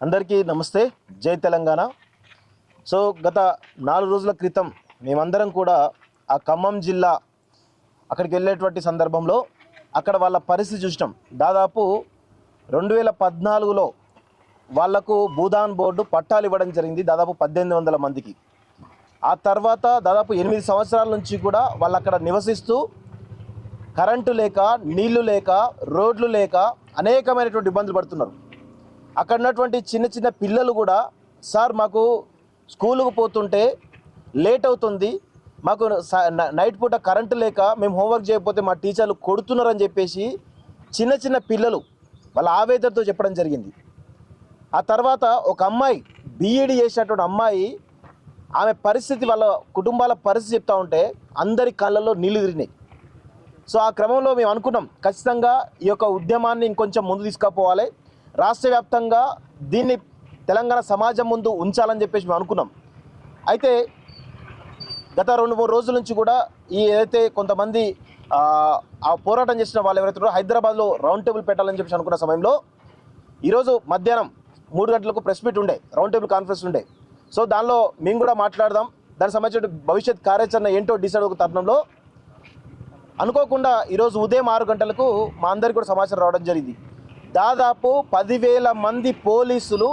అందరికీ నమస్తే, జై తెలంగాణ. సో గత 4 రోజుల క్రితం మేమందరం కూడా ఆ ఖమ్మం జిల్లా అక్కడికి వెళ్ళేటువంటి సందర్భంలో అక్కడ వాళ్ళ పరిస్థితి చూసినాం. దాదాపు 2014లో వాళ్లకు భూదాన్ బోర్డు పట్టాలు ఇవ్వడం జరిగింది, దాదాపు 1800 మందికి. ఆ తర్వాత దాదాపు 8 సంవత్సరాల నుంచి కూడా వాళ్ళు అక్కడ నివసిస్తూ కరెంటు లేక, నీళ్లు లేక, రోడ్లు లేక అనేకమైనటువంటి ఇబ్బందులు పడుతున్నారు. అక్కడ ఉన్నటువంటి చిన్న చిన్న పిల్లలు కూడా, సార్ మాకు స్కూలుకు పోతుంటే లేట్ అవుతుంది, మాకు నైట్ పూట కరెంటు లేక మేము హోంవర్క్ చేయకపోతే మా టీచర్లు కొడుతున్నారని చెప్పేసి చిన్న చిన్న పిల్లలు వాళ్ళ ఆవేదనతో చెప్పడం జరిగింది. ఆ తర్వాత ఒక అమ్మాయి బీఈడీ చేసినటువంటి అమ్మాయి, ఆమె పరిస్థితి, వాళ్ళ కుటుంబాల పరిస్థితి చెప్తా ఉంటే అందరి కళ్ళల్లో నీళ్లు తిరిగినాయి. సో ఆ క్రమంలో మేము అనుకున్నాం, ఖచ్చితంగా ఈ యొక్క ఉద్యమాన్ని ఇంకొంచెం ముందు తీసుకుపోవాలి, రాష్ట్ర వ్యాప్తంగా దీన్ని తెలంగాణ సమాజం ముందు ఉంచాలని చెప్పేసి మేము అనుకున్నాం. అయితే గత 2-3 రోజుల నుంచి కూడా ఈ ఏదైతే కొంతమంది ఆ పోరాటం చేసిన వాళ్ళు ఎవరైతే హైదరాబాద్లో రౌండ్ టేబుల్ పెట్టాలని చెప్పేసి అనుకున్న సమయంలో ఈరోజు మధ్యాహ్నం 3 గంటలకు ప్రెస్ మీట్ ఉండే, రౌండ్ టేబుల్ కాన్ఫరెన్స్ ఉండే. సో దానిలో మేము కూడా మాట్లాడదాం, దానికి సంబంధించిన భవిష్యత్ కార్యాచరణ ఏంటో డిసైడ్ ఒక తరుణంలో అనుకోకుండా ఈరోజు ఉదయం 6 గంటలకు మా అందరికీ కూడా సమాచారం రావడం జరిగింది. దాదాపు 10,000 మంది పోలీసులు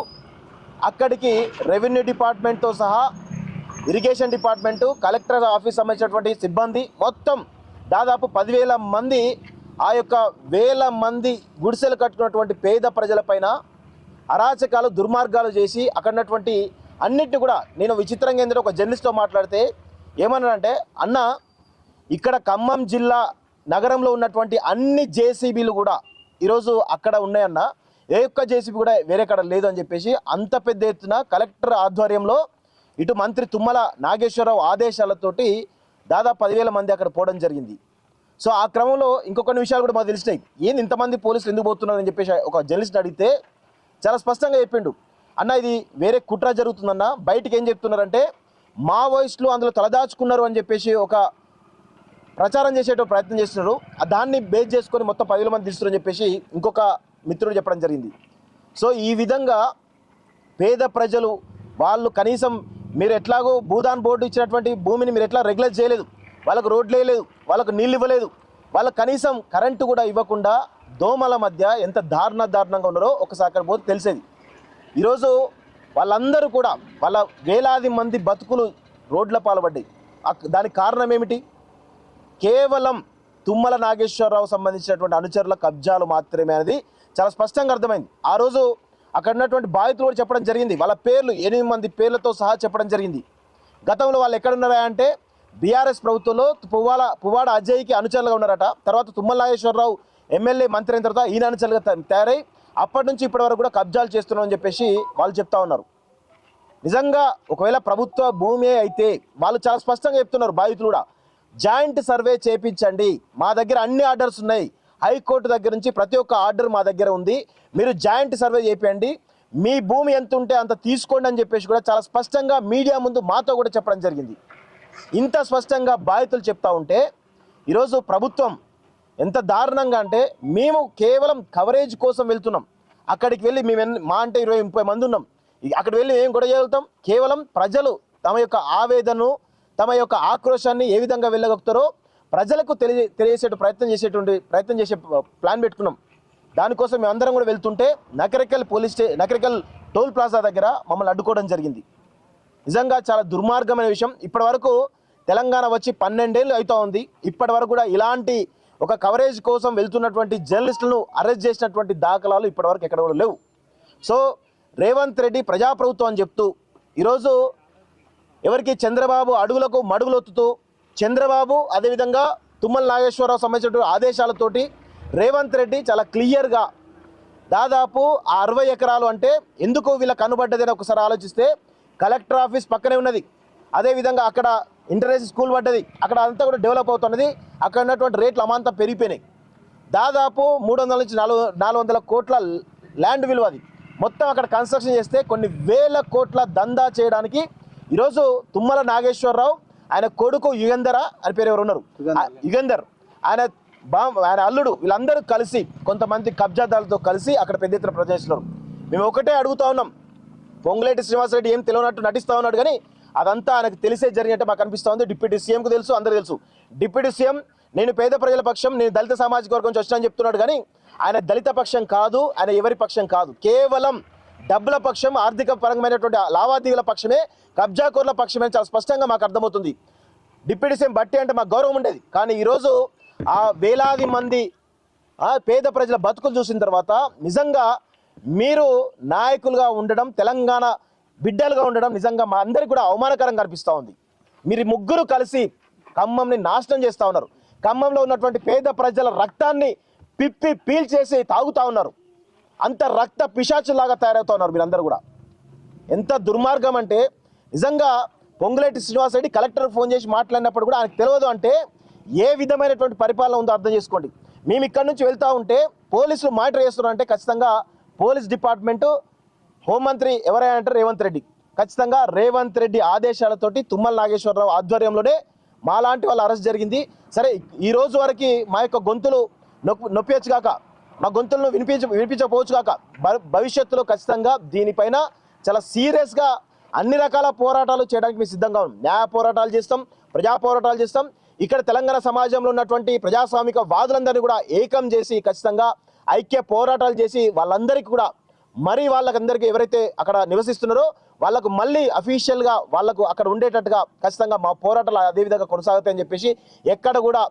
అక్కడికి రెవెన్యూ డిపార్ట్మెంట్తో సహా ఇరిగేషన్ డిపార్ట్మెంటు, కలెక్టర్ ఆఫీస్ సంబంధించినటువంటి సిబ్బంది మొత్తం దాదాపు 10,000 మంది ఆ యొక్క 1000 మంది గుడిసెలు కట్టుకున్నటువంటి పేద ప్రజలపైన అరాచకాలు, దుర్మార్గాలు చేసి అక్కడున్నటువంటి అన్నింటినీ కూడా, నేను విచిత్రంగా ఏంటంటే ఒక జర్నలిస్ట్తో మాట్లాడితే ఏమన్నారంటే, అన్న ఇక్కడ ఖమ్మం జిల్లా నగరంలో ఉన్నటువంటి అన్ని జేసీబీలు కూడా ఈరోజు అక్కడ ఉన్నాయన్న, ఏ ఒక్క జేసీబీ కూడా వేరే కాడ లేదు అని చెప్పేసి అంత పెద్ద ఎత్తున కలెక్టర్ ఆధ్వర్యంలో ఇటు మంత్రి తుమ్మల నాగేశ్వరరావు ఆదేశాలతోటి దాదాపు 10,000 మంది అక్కడ పోవడం జరిగింది. సో ఆ క్రమంలో ఇంకొన్ని విషయాలు కూడా మాకు తెలిసినాయి. ఏంది ఇంతమంది పోలీసులు ఎందుకు పోతున్నారని చెప్పేసి ఒక జర్నలిస్ట్ అడిగితే చాలా స్పష్టంగా చెప్పిండు, అన్న ఇది వేరే కుట్ర జరుగుతుందన్న, బయటికి ఏం చెప్తున్నారంటే మావోయిస్టులు అందులో తలదాచుకున్నారు అని చెప్పేసి ఒక ప్రచారం చేసేటో ప్రయత్నం చేస్తున్నారు, దాన్ని బేస్ చేసుకొని మొత్తం 10,000 మంది తీస్తున్నారని చెప్పేసి ఇంకొక మిత్రుడు చెప్పడం జరిగింది. సో ఈ విధంగా పేద ప్రజలు వాళ్ళు కనీసం మీరు ఎట్లాగో భూదాన్ బోర్డు ఇచ్చినటువంటి భూమిని మీరు ఎట్లా రెగ్యులైజ్ చేయలేదు, వాళ్ళకు రోడ్లు వేయలేదు, వాళ్ళకు నీళ్ళు ఇవ్వలేదు, వాళ్ళకు కనీసం కరెంటు కూడా ఇవ్వకుండా దోమల మధ్య ఎంత దారుణంగా ఉన్నారో ఒకసారి అక్కడ పోతే తెలిసేది. ఈరోజు వాళ్ళందరూ కూడా వాళ్ళ వేలాది మంది బతుకులు రోడ్ల పాల్పడ్డాయి. దానికి కారణం ఏమిటి? కేవలం తుమ్మల నాగేశ్వరరావు సంబంధించినటువంటి అనుచరుల కబ్జాలు మాత్రమే అనేది చాలా స్పష్టంగా అర్థమైంది. ఆ రోజు అక్కడ ఉన్నటువంటి బాధితులు కూడా చెప్పడం జరిగింది, వాళ్ళ పేర్లు 8 మంది పేర్లతో సహా చెప్పడం జరిగింది. గతంలో వాళ్ళు ఎక్కడున్నారా అంటే బీఆర్ఎస్ ప్రభుత్వంలో పువ్వాడ అజయ్కి అనుచరులుగా ఉన్నారట, తర్వాత తుమ్మల నాగేశ్వరరావు ఎమ్మెల్యే మంత్రి అయిన తర్వాత ఈయన అనుచరులుగా తయారై అప్పటి నుంచి ఇప్పటి వరకు కూడా కబ్జాలు చేస్తున్నామని చెప్పేసి వాళ్ళు చెప్తా ఉన్నారు. నిజంగా ఒకవేళ ప్రభుత్వ భూమి అయితే వాళ్ళు చాలా స్పష్టంగా చెప్తున్నారు, బాధితులు కూడా జాయింట్ సర్వే చేయించండి, మా దగ్గర అన్ని ఆర్డర్స్ ఉన్నాయి, హైకోర్టు దగ్గర నుంచి ప్రతి ఒక్క ఆర్డర్ మా దగ్గర ఉంది, మీరు జాయింట్ సర్వే చేయండి, మీ భూమి ఎంత ఉంటే అంత తీసుకోండి అని చెప్పేసి కూడా చాలా స్పష్టంగా మీడియా ముందు మాతో కూడా చెప్పడం జరిగింది. ఇంత స్పష్టంగా బాధితులు చెప్తా ఉంటే ఈరోజు ప్రభుత్వం ఎంత దారుణంగా అంటే, మేము కేవలం కవరేజ్ కోసం వెళ్తున్నాం, అక్కడికి వెళ్ళి మేము మా అంటే 20-30 మంది ఉన్నాం, అక్కడికి వెళ్ళి మేము గొడవ చేయగలుగుతాం? కేవలం ప్రజలు తమ యొక్క ఆవేదనను, తమ యొక్క ఆక్రోశాన్ని ఏ విధంగా వెళ్ళగలుగుతారో ప్రజలకు తెలియజేసే ప్రయత్నం చేసే ప్లాన్ పెట్టుకున్నాం. దానికోసం మేమందరం కూడా వెళ్తుంటే నకరికల్ టోల్ ప్లాజా దగ్గర మమ్మల్ని అడ్డుకోవడం జరిగింది. నిజంగా చాలా దుర్మార్గమైన విషయం. ఇప్పటి వరకు తెలంగాణ వచ్చి 12 ఏళ్ళు అవుతా ఉంది, ఇప్పటి వరకు కూడా ఇలాంటి ఒక కవరేజ్ కోసం వెళ్తున్నటువంటి జర్నలిస్టులను అరెస్ట్ చేసినటువంటి దాఖలాలు ఇప్పటి వరకు ఎక్కడ కూడా లేవు. సో రేవంత్ రెడ్డి ప్రజాప్రభుత్వం అని చెప్తూ ఈరోజు ఎవరికి చంద్రబాబు అడుగులకు మడుగులొత్తుతూ, చంద్రబాబు అదేవిధంగా తుమ్మల నాగేశ్వరరావు సంబంధించిన ఆదేశాలతోటి రేవంత్ రెడ్డి చాలా క్లియర్గా దాదాపు 60 ఎకరాలు అంటే ఎందుకు వీళ్ళకి కనుబడ్డదని ఒకసారి ఆలోచిస్తే, కలెక్టర్ ఆఫీస్ పక్కనే ఉన్నది, అదేవిధంగా అక్కడ ఇంటర్నేషనల్ స్కూల్ పడ్డది, అక్కడ అంతా కూడా డెవలప్ అవుతున్నది, అక్కడ ఉన్నటువంటి రేట్లు అమాంతం పెరిగిపోయినాయి. దాదాపు 300 నుంచి 400 కోట్ల ల్యాండ్ విలువ అది. మొత్తం అక్కడ కన్స్ట్రక్షన్ చేస్తే కొన్ని వేల కోట్ల దందా చేయడానికి ఈరోజు తుమ్మల నాగేశ్వరరావు, ఆయన కొడుకు యుగంధర అని పేరు ఎవరు ఉన్నారు, యుగంధర్, ఆయన అల్లుడు, వీళ్ళందరూ కలిసి కొంతమంది కబ్జాదారులతో కలిసి అక్కడ పెద్ద ఎత్తున ప్రజలు. మేము ఒకటే అడుగుతా ఉన్నాం, పొంగులేటి శ్రీనివాసరెడ్డి ఏం తెలియనట్టు నటిస్తూ ఉన్నాడు, కానీ అదంతా ఆయనకు తెలిసే జరిగినట్టు మాకు అనిపిస్తూ ఉంది. డిప్యూటీ సీఎంకు తెలుసు, అందరూ తెలుసు. డిప్యూటీ సీఎం నేను పేద ప్రజల పక్షం, నేను దళిత సామాజిక వర్గం నుంచి వచ్చినా చెప్తున్నాడు, కానీ ఆయన దళిత పక్షం కాదు, ఆయన ఎవరి పక్షం కాదు, కేవలం డబ్బుల పక్షం, ఆర్థిక పరమైనటువంటి లావాదేవీల పక్షమే, కబ్జాకోర్ల పక్షమే చాలా స్పష్టంగా మాకు అర్థమవుతుంది. డిప్యూటీ సీఎం బట్టి అంటే మాకు గౌరవం ఉండేది, కానీ ఈరోజు ఆ వేలాది మంది పేద ప్రజల బతుకులు చూసిన తర్వాత నిజంగా మీరు నాయకులుగా ఉండడం, తెలంగాణ బిడ్డలుగా ఉండడం నిజంగా మా అందరికీ కూడా అవమానకరంగా అనిపిస్తూ ఉంది. మీరు ముగ్గురు కలిసి ఖమ్మంని నాశనం చేస్తూ ఉన్నారు. ఖమ్మంలో ఉన్నటువంటి పేద ప్రజల రక్తాన్ని పిప్పి పీల్చేసి తాగుతూ ఉన్నారు. అంత రక్త పిశాచులాగా తయారవుతూ ఉన్నారు మీరందరూ కూడా. ఎంత దుర్మార్గం అంటే నిజంగా పొంగులేటి శ్రీనివాసరెడ్డి కలెక్టర్ ఫోన్ చేసి మాట్లాడినప్పుడు కూడా ఆయనకు తెలియదు అంటే ఏ విధమైనటువంటి పరిపాలన ఉందో అర్థం చేసుకోండి. మేము ఇక్కడ నుంచి వెళ్తూ ఉంటే పోలీసులు మానిటర్ చేస్తున్నారంటే ఖచ్చితంగా పోలీస్ డిపార్ట్మెంటు, హోంమంత్రి ఎవరైనా అంటే రేవంత్ రెడ్డి, ఖచ్చితంగా రేవంత్ రెడ్డి ఆదేశాలతోటి తుమ్మల నాగేశ్వరరావు ఆధ్వర్యంలోనే మాలాంటి వాళ్ళ అరెస్ట్ జరిగింది. సరే, ఈ రోజు వరకు మా యొక్క గొంతులు నొప్పించు కాక, మా గొంతులను వినిపించకపోవచ్చు కాక, భవిష్యత్తులో ఖచ్చితంగా దీనిపైన చాలా సీరియస్గా అన్ని రకాల పోరాటాలు చేయడానికి మేము సిద్ధంగా ఉన్నాం. న్యాయ పోరాటాలు చేస్తాం, ప్రజా పోరాటాలు చేస్తాం. ఇక్కడ తెలంగాణ సమాజంలో ఉన్నటువంటి ప్రజాస్వామిక వాదులందరినీ కూడా ఏకం చేసి ఖచ్చితంగా ఐక్య పోరాటాలు చేసి వాళ్ళందరికీ కూడా వాళ్ళకందరికీ ఎవరైతే అక్కడ నివసిస్తున్నారో వాళ్ళకు మళ్ళీ అఫీషియల్గా వాళ్ళకు అక్కడ ఉండేటట్టుగా ఖచ్చితంగా మా పోరాటాలు అదేవిధంగా కొనసాగుతాయని చెప్పేసి ఎక్కడ కూడా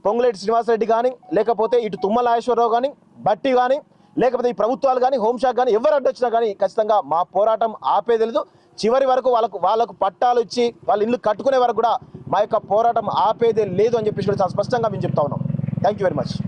పొంగులేటి శ్రీనివాసరెడ్డి కానీ, లేకపోతే ఇటు తుమ్మల నాగేశ్వరరావు కానీ, బట్టి కానీ, లేకపోతే ఈ ప్రభుత్వాలు కానీ, హోంశాఖ కానీ ఎవరు అడ్డొచ్చినా కానీ ఖచ్చితంగా మా పోరాటం ఆపేదలేదు. చివరి వరకు వాళ్ళకు పట్టాలు ఇచ్చి వాళ్ళ ఇల్లు కట్టుకునే వరకు కూడా మా యొక్క పోరాటం ఆపేదే లేదు అని చెప్పేసి కూడా చాలా స్పష్టంగా మేము చెప్తా ఉన్నాం. Thank you very much.